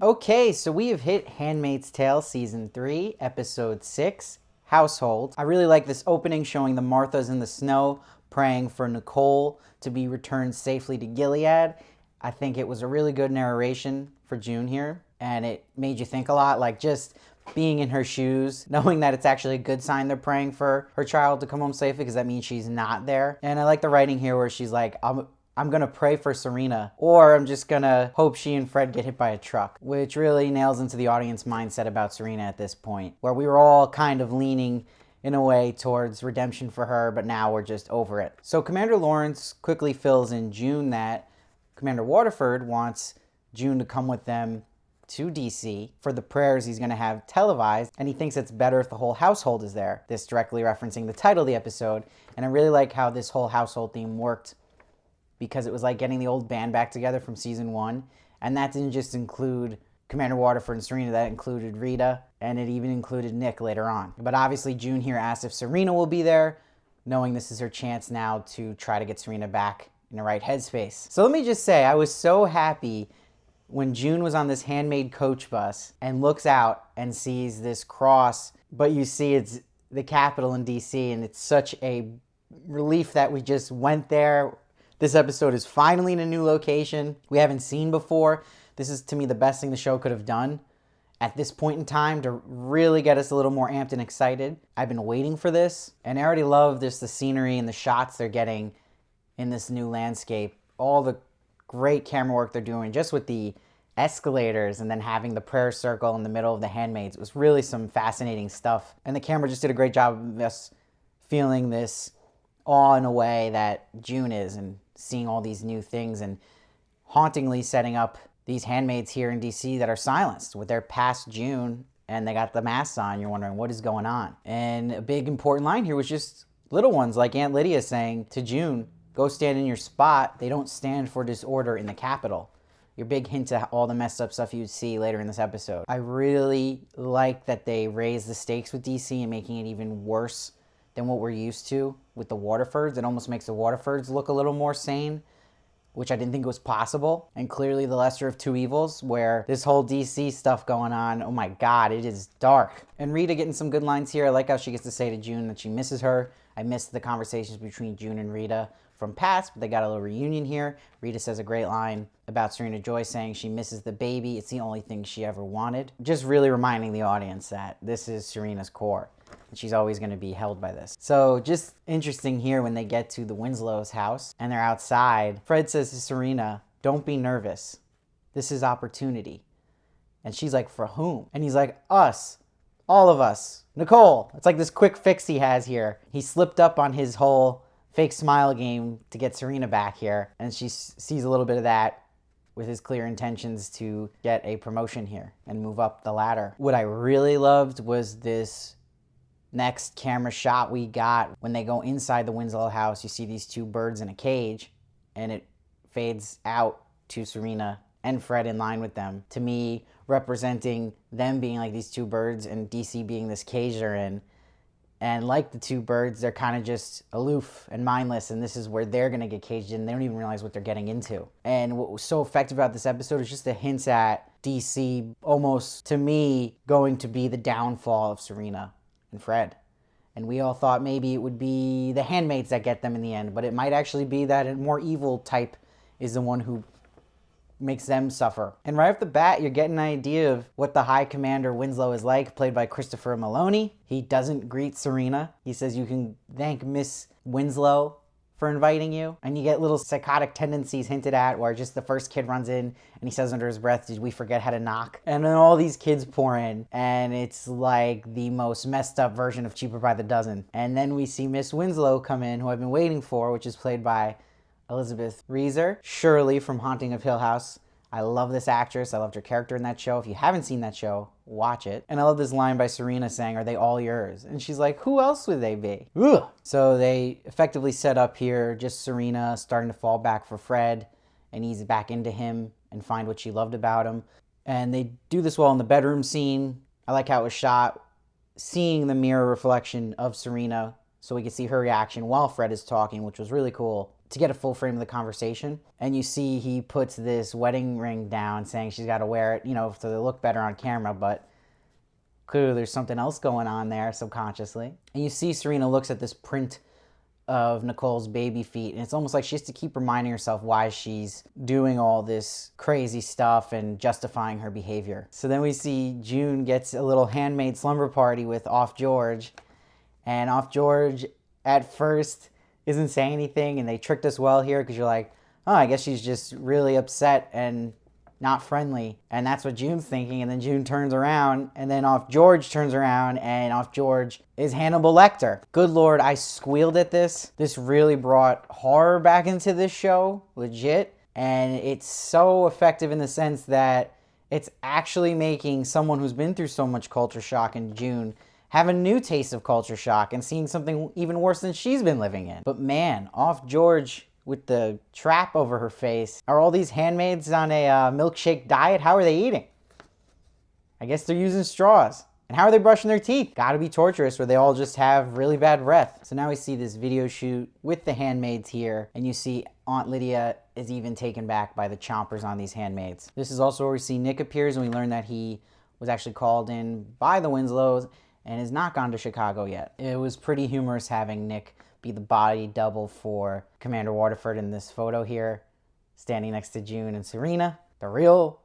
Okay, so we have hit Handmaid's Tale Season 3, Episode 6, Household. I really like this opening showing the Marthas in the snow praying for Nichole to be returned safely to Gilead. I think it was a really good narration for June here, and it made you think a lot, like just being in her shoes, knowing that it's actually a good sign they're praying for her child to come home safely because that means she's not there. And I like the writing here where she's like, I'm gonna pray for Serena, or I'm just gonna hope she and Fred get hit by a truck, which really nails into the audience mindset about Serena at this point, where we were all kind of leaning in a way towards redemption for her, but now we're just over it. So Commander Lawrence quickly fills in June that Commander Waterford wants June to come with them to DC for the prayers he's going to have televised, and he thinks it's better if the whole household is there. This directly referencing the title of the episode, and I really like how this whole household theme worked because it was like getting the old band back together from season 1, and that didn't just include Commander Waterford and Serena, that included Rita, and it even included Nick later on. But obviously June here asks if Serena will be there, knowing this is her chance now to try to get Serena back in the right headspace. So let me just say, I was so happy when June was on this Handmaid coach bus and looks out and sees this cross, but you see it's the Capitol in DC, and it's such a relief that we just went there. This episode is finally in a new location we haven't seen before. This is, to me, the best thing the show could have done at this point in time to really get us a little more amped and excited. I've been waiting for this, and I already love the scenery and the shots they're getting in this new landscape. All the great camera work they're doing just with the escalators and then having the prayer circle in the middle of the Handmaids. It was really some fascinating stuff. And the camera just did a great job of us feeling this awe in a way that June is, and seeing all these new things and hauntingly setting up these handmaids here in DC that are silenced with their past June, and they got the masks on. You're wondering what is going on. And a big important line here was just little ones like Aunt Lydia saying to June, go stand in your spot. They don't stand for disorder in the Capitol. Your big hint to all the messed up stuff you'd see later in this episode. I really like that they raised the stakes with DC and making it even worse than what we're used to with the Waterfords. It almost makes the Waterfords look a little more sane, which I didn't think was possible. And clearly the lesser of two evils, where this whole DC stuff going on, oh my God, it is dark. And Rita getting some good lines here. I like how she gets to say to June that she misses her. I missed the conversations between June and Rita from past, but they got a little reunion here. Rita says a great line about Serena Joy saying she misses the baby. It's the only thing she ever wanted. Just really reminding the audience that this is Serena's core, and she's always going to be held by this. So just interesting here when they get to the Winslow's house and they're outside. Fred says to Serena, don't be nervous. This is opportunity. And she's like, for whom? And he's like, us. All of us. Nichole. It's like this quick fix he has here. He slipped up on his whole fake smile game to get Serena back here, and she sees a little bit of that with his clear intentions to get a promotion here and move up the ladder. What I really loved was this next camera shot we got when they go inside the Winslow house. You see these two birds in a cage, and it fades out to Serena and Fred in line with them. To me, representing them being like these two birds and DC being this cage they're in. And like the two birds, they're kind of just aloof and mindless, and this is where they're going to get caged in. They don't even realize what they're getting into. And what was so effective about this episode is just the hints at DC almost, to me, going to be the downfall of Serena and Fred. And we all thought maybe it would be the handmaids that get them in the end, but it might actually be that a more evil type is the one who makes them suffer. And right off the bat, you're getting an idea of what the High Commander Winslow is like, played by Christopher Maloney. He doesn't greet Serena. He says you can thank Miss Winslow for inviting you. And you get little psychotic tendencies hinted at, where just the first kid runs in and he says under his breath, did we forget how to knock? And then all these kids pour in, and it's like the most messed up version of Cheaper by the Dozen. And then we see Miss Winslow come in, who I've been waiting for, which is played by Elisabeth Shirley from Haunting of Hill House. I love this actress. I loved her character in that show. If you haven't seen that show, watch it. And I love this line by Serena saying, are they all yours? And she's like, who else would they be? Ugh. So they effectively set up here just Serena starting to fall back for Fred and ease back into him and find what she loved about him. And they do this well in the bedroom scene. I like how it was shot, seeing the mirror reflection of Serena so we could see her reaction while Fred is talking, which was really cool to get a full frame of the conversation. And you see he puts this wedding ring down saying she's got to wear it, to look better on camera, but clearly there's something else going on there subconsciously. And you see Serena looks at this print of Nichole's baby feet, and it's almost like she has to keep reminding herself why she's doing all this crazy stuff and justifying her behavior. So then we see June gets a little handmade slumber party with Off George, and Off George at first isn't saying anything, and they tricked us well here because you're like, oh, I guess she's just really upset and not friendly, and that's what June's thinking. And then June turns around, and then Off George turns around, and Off George is Hannibal Lecter. Good Lord, I squealed at this. This really brought horror back into this show, legit, and it's so effective in the sense that it's actually making someone who's been through so much culture shock in June have a new taste of culture shock and seeing something even worse than she's been living in. But man, Off George with the trap over her face. Are all these handmaids on a milkshake diet? How are they eating? I guess they're using straws. And how are they brushing their teeth? Gotta be torturous, or they all just have really bad breath. So now we see this video shoot with the handmaids here, and you see Aunt Lydia is even taken back by the chompers on these handmaids. This is also where we see Nick appears, and we learn that he was actually called in by the Winslows and has not gone to Chicago yet. It was pretty humorous having Nick be the body double for Commander Waterford in this photo here, standing next to June and Serena, the real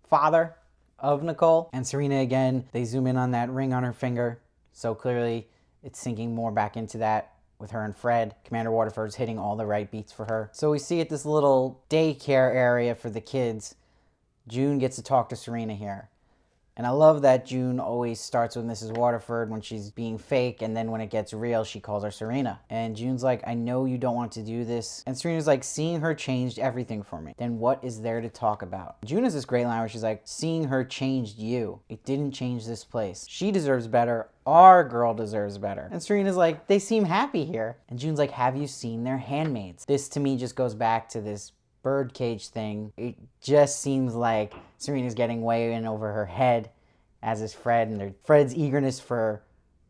father of Nichole. And Serena, again, they zoom in on that ring on her finger, so clearly it's sinking more back into that with her and Fred. Commander Waterford's hitting all the right beats for her. So we see at this little daycare area for the kids, June gets to talk to Serena here. And I love that June always starts with Mrs. Waterford when she's being fake, and then when it gets real, she calls her Serena. And June's like, I know you don't want to do this. And Serena's like, seeing her changed everything for me. Then what is there to talk about? June has this great line where she's like, seeing her changed you. It didn't change this place. She deserves better. Our girl deserves better. And Serena's like, they seem happy here. And June's like, have you seen their handmaids? This to me just goes back to this birdcage thing. It just seems like Serena's getting way in over her head, as is Fred, and Fred's eagerness for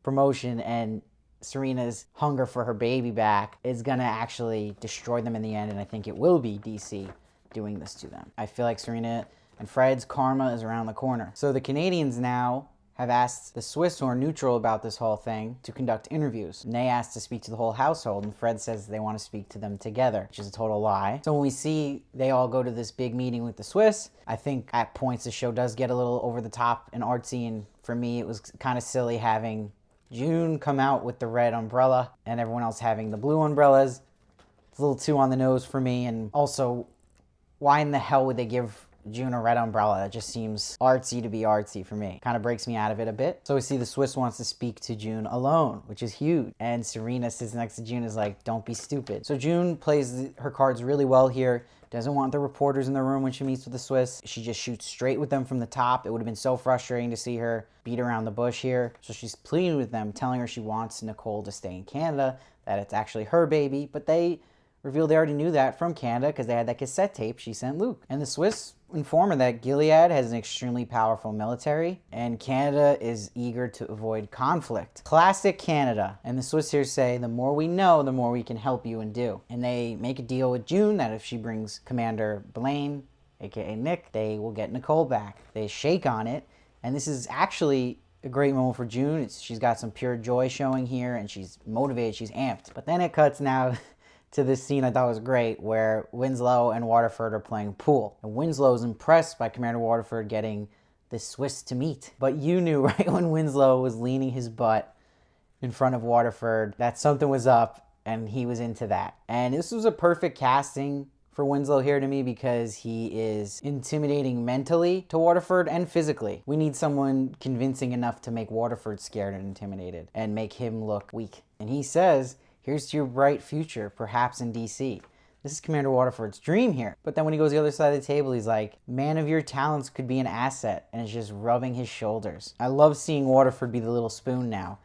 promotion and Serena's hunger for her baby back is gonna actually destroy them in the end, and I think it will be DC doing this to them. I feel like Serena and Fred's karma is around the corner. So the Canadians now have asked the Swiss, who are neutral about this whole thing, to conduct interviews. And they asked to speak to the whole household, and Fred says they want to speak to them together, which is a total lie. So when we see they all go to this big meeting with the Swiss, I think at points the show does get a little over the top and artsy, and for me it was kind of silly having June come out with the red umbrella and everyone else having the blue umbrellas. It's a little too on the nose for me, and also, why in the hell would they give June a red umbrella? That just seems artsy to be artsy for me. Kind of breaks me out of it a bit. So we see the Swiss wants to speak to June alone, which is huge. And Serena sits next to June, is like, don't be stupid. So June plays her cards really well here. Doesn't want the reporters in the room when she meets with the Swiss. She just shoots straight with them from the top. It would have been so frustrating to see her beat around the bush here. So she's pleading with them, telling her she wants Nichole to stay in Canada, that it's actually her baby. But they revealed they already knew that from Canada because they had that cassette tape she sent Luke. And the Swiss inform her that Gilead has an extremely powerful military and Canada is eager to avoid conflict. Classic Canada. And the Swiss here say, the more we know, the more we can help you and do. And they make a deal with June that if she brings Commander Blaine, aka Nick, they will get Nichole back. They shake on it, and this is actually a great moment for June. She's got some pure joy showing here, and she's motivated, she's amped. But then it cuts now to this scene I thought was great, where Winslow and Waterford are playing pool. And Winslow's impressed by Commander Waterford getting the Swiss to meet. But you knew right when Winslow was leaning his butt in front of Waterford that something was up, and he was into that. And this was a perfect casting for Winslow here to me, because he is intimidating mentally to Waterford and physically. We need someone convincing enough to make Waterford scared and intimidated and make him look weak. And he says, here's to your bright future, perhaps in D.C. This is Commander Waterford's dream here. But then when he goes to the other side of the table, he's like, man of your talents could be an asset, and is just rubbing his shoulders. I love seeing Waterford be the little spoon now,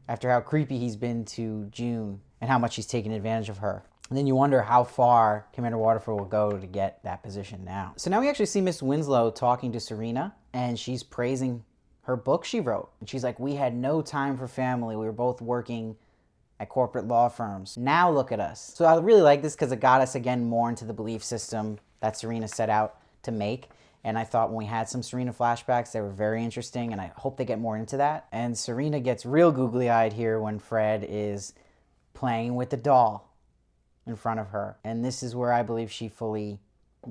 after how creepy he's been to June and how much he's taken advantage of her. And then you wonder how far Commander Waterford will go to get that position now. So now we actually see Miss Winslow talking to Serena, and she's praising her book she wrote. And she's like, we had no time for family. We were both working at corporate law firms. Now look at us. So I really like this because it got us again more into the belief system that Serena set out to make. And I thought when we had some Serena flashbacks, they were very interesting, and I hope they get more into that. And Serena gets real googly-eyed here when Fred is playing with the doll in front of her. And this is where I believe she fully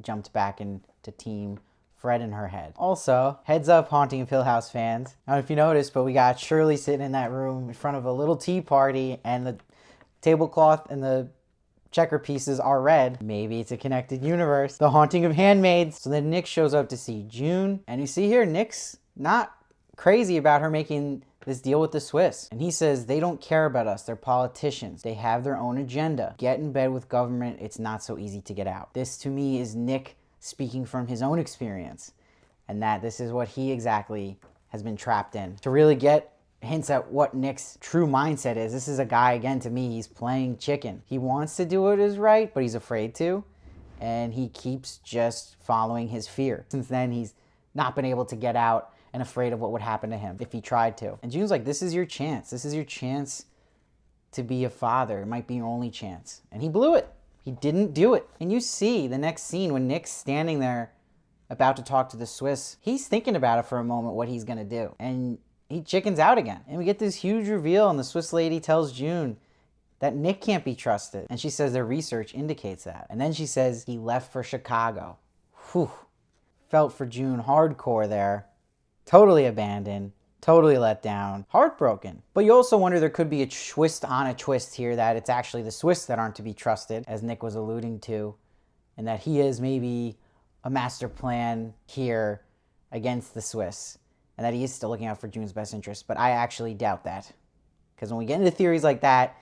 jumped back into Team Fred in her head. Also, heads up, Haunting of Hill House fans. I don't know if you noticed, but we got Shirley sitting in that room in front of a little tea party, and the tablecloth and the checker pieces are red. Maybe it's a connected universe. The Haunting of Handmaids. So then Nick shows up to see June. And you see here, Nick's not crazy about her making this deal with the Swiss. And he says, they don't care about us. They're politicians. They have their own agenda. Get in bed with government. It's not so easy to get out. This to me is Nick speaking from his own experience. And that this is what he exactly has been trapped in. To really get hints at what Nick's true mindset is. This is a guy, again, to me, he's playing chicken. He wants to do what is right, but he's afraid to. And he keeps just following his fear. Since then, he's not been able to get out and afraid of what would happen to him if he tried to. And June's like, this is your chance. This is your chance to be a father. It might be your only chance. And he blew it. He didn't do it. And you see the next scene when Nick's standing there about to talk to the Swiss. He's thinking about it for a moment, what he's going to do. And he chickens out again. And we get this huge reveal, and the Swiss lady tells June that Nick can't be trusted. And she says their research indicates that. And then she says he left for Chicago. Whew. Felt for June hardcore there. Totally abandoned. Totally let down. Heartbroken. But you also wonder, there could be a twist on a twist here, that it's actually the Swiss that aren't to be trusted, as Nick was alluding to. And that he is maybe a master plan here against the Swiss. And that he is still looking out for June's best interest. But I actually doubt that. Because when we get into theories like that,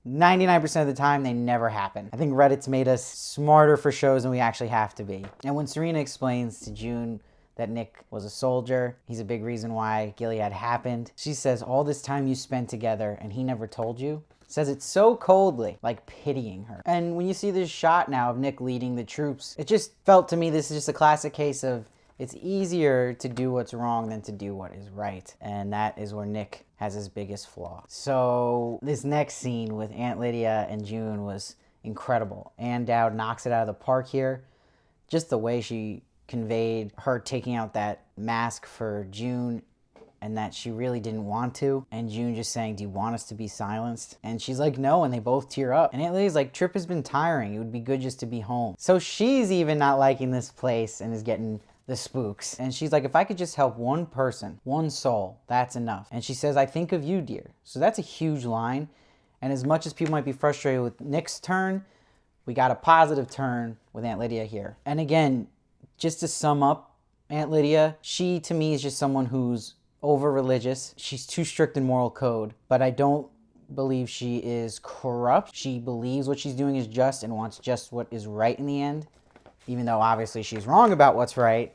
99% of the time, they never happen. I think Reddit's made us smarter for shows than we actually have to be. And when Serena explains to June that Nick was a soldier, he's a big reason why Gilead happened, she says, all this time you spent together and he never told you? Says it so coldly, like pitying her. And when you see this shot now of Nick leading the troops, it just felt to me this is just a classic case of it's easier to do what's wrong than to do what is right. And that is where Nick has his biggest flaw. So this next scene with Aunt Lydia and June was incredible. Ann Dowd knocks it out of the park here. Just the way she conveyed her taking out that mask for June, and that she really didn't want to. And June just saying, do you want us to be silenced? And she's like, no, and they both tear up. And Aunt Lydia's like, trip has been tiring. It would be good just to be home. So she's even not liking this place and is getting the spooks. And she's like, if I could just help one person, one soul, that's enough. And she says, I think of you, dear. So that's a huge line. And as much as people might be frustrated with Nick's turn, we got a positive turn with Aunt Lydia here. And again, just to sum up Aunt Lydia, she to me is just someone who's over-religious. She's too strict in moral code, but I don't believe she is corrupt. She believes what she's doing is just and wants just what is right in the end. Even though obviously she's wrong about what's right,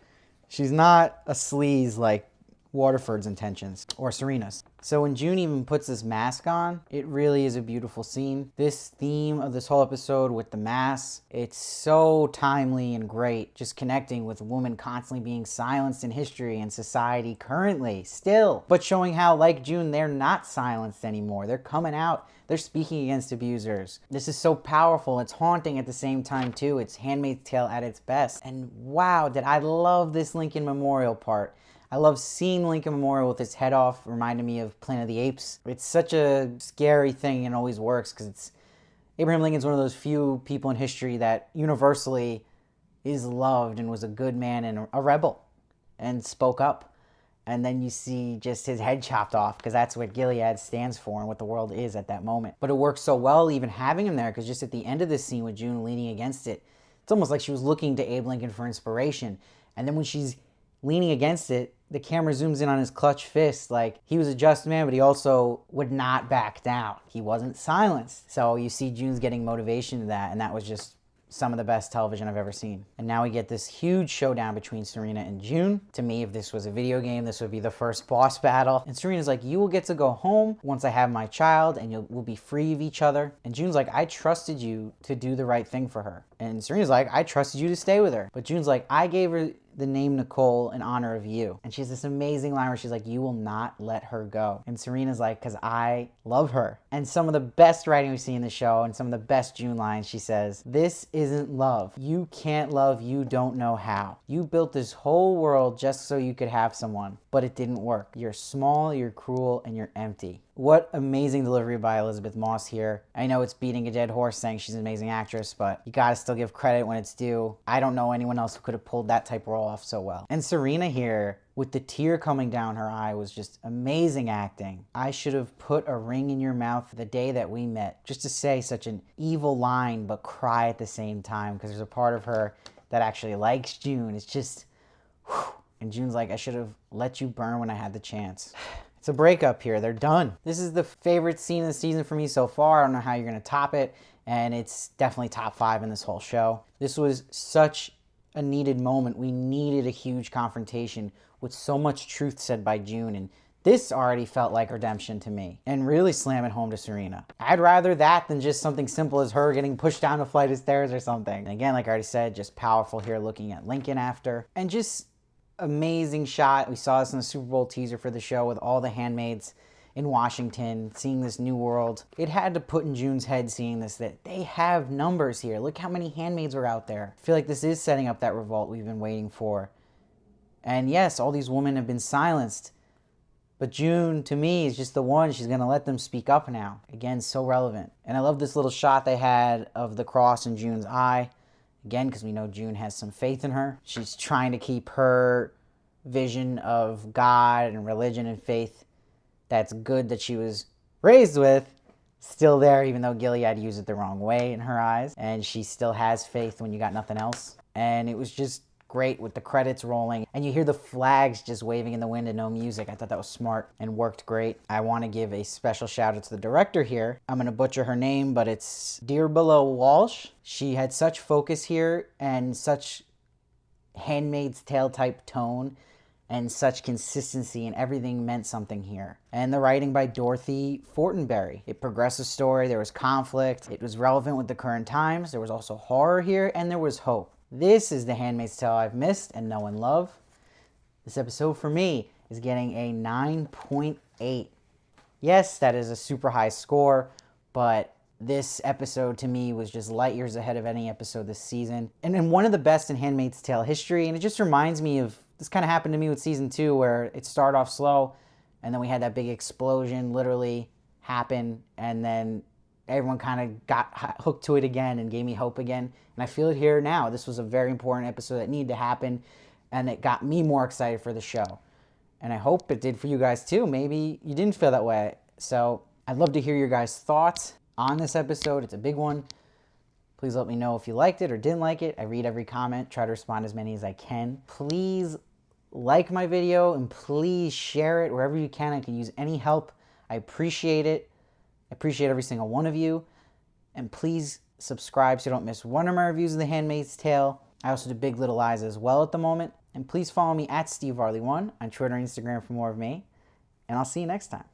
she's not a sleaze like Waterford's intentions or Serena's. So when June even puts this mask on, it really is a beautiful scene. This theme of this whole episode with the masks, it's so timely and great, just connecting with women constantly being silenced in history and society currently, still, but showing how, like June, they're not silenced anymore. They're coming out. They're speaking against abusers. This is so powerful. It's haunting at the same time, too. It's Handmaid's Tale at its best. And wow, did I love this Lincoln Memorial part. I love seeing Lincoln Memorial with its head off, reminded me of Planet of the Apes. It's such a scary thing and always works because it's Abraham Lincoln's one of those few people in history that universally is loved and was a good man and a rebel and spoke up. And then you see just his head chopped off because that's what Gilead stands for and what the world is at that moment. But it works so well even having him there because just at the end of this scene with June leaning against it, it's almost like she was looking to Abe Lincoln for inspiration. And then when she's leaning against it, the camera zooms in on his clutched fist. Like, he was a just man, but he also would not back down. He wasn't silenced. So you see June's getting motivation to that, and that was just some of the best television I've ever seen. And now we get this huge showdown between Serena and June. To me, if this was a video game, this would be the first boss battle. And Serena's like, you will get to go home once I have my child, and we'll be free of each other. And June's like, I trusted you to do the right thing for her. And Serena's like, I trusted you to stay with her. But June's like, I gave her the name Nichole in honor of you. And she has this amazing line where she's like, you will not let her go. And Serena's like, because I love her. And some of the best writing we see in the show and some of the best June lines, she says, "This isn't love. You can't love, you don't know how. You built this whole world just so you could have someone, but it didn't work. You're small, you're cruel, and you're empty." What amazing delivery by Elisabeth Moss here. I know it's beating a dead horse saying she's an amazing actress, but you gotta still give credit when it's due. I don't know anyone else who could have pulled that type role off so well. And Serena here, with the tear coming down her eye, was just amazing acting. "I should have put a ring in your mouth the day that we met." Just to say such an evil line, but cry at the same time, because there's a part of her that actually likes June. It's just, whew. And June's like, "I should have let you burn when I had the chance." It's a breakup here. They're done. This is the favorite scene of the season for me so far. I don't know how you're going to top it, and it's definitely top 5 in this whole show. This was such a needed moment. We needed a huge confrontation with so much truth said by June, and this already felt like redemption to me, and really slam it home to Serena. I'd rather that than just something simple as her getting pushed down a flight of stairs or something. And again, like I already said, just powerful here looking at Lincoln after, and just amazing shot. We saw this in the Super Bowl teaser for the show with all the handmaids in Washington, seeing this new world. It had to put in June's head seeing this, that they have numbers here. Look how many handmaids were out there. I feel like this is setting up that revolt we've been waiting for. And yes, all these women have been silenced, but June, to me, is just the one. She's going to let them speak up now. Again, so relevant. And I love this little shot they had of the cross in June's eye. Again, because we know June has some faith in her. She's trying to keep her vision of God and religion and faith that's good that she was raised with still there, even though Gilead used it the wrong way in her eyes. And she still has faith when you got nothing else. And it was just great with the credits rolling. And you hear the flags just waving in the wind and no music. I thought that was smart and worked great. I want to give a special shout out to the director here. I'm going to butcher her name, but it's Dearbhla Walsh. She had such focus here and such Handmaid's Tale type tone and such consistency, and everything meant something here. And the writing by Dorothy Fortenberry. It progressed the story, there was conflict, it was relevant with the current times, there was also horror here, and there was hope. This is the Handmaid's Tale I've missed and know and love. This episode for me is getting a 9.8. Yes, that is a super high score, but this episode to me was just light years ahead of any episode this season. And one of the best in Handmaid's Tale history, and it just reminds me of, this kind of happened to me with season 2 where it started off slow and then we had that big explosion literally happen, and then everyone kind of got hooked to it again and gave me hope again. And I feel it here now. This was a very important episode that needed to happen, and it got me more excited for the show. And I hope it did for you guys too. Maybe you didn't feel that way. So I'd love to hear your guys' thoughts on this episode. It's a big one. Please let me know if you liked it or didn't like it. I read every comment, try to respond as many as I can. Please like my video and please share it wherever you can. I can use any help. I appreciate it. I appreciate every single one of you. And please subscribe so you don't miss one of my reviews of The Handmaid's Tale. I also do Big Little Lies as well at the moment. And please follow me at SteveVarley1 on Twitter and Instagram for more of me. And I'll see you next time.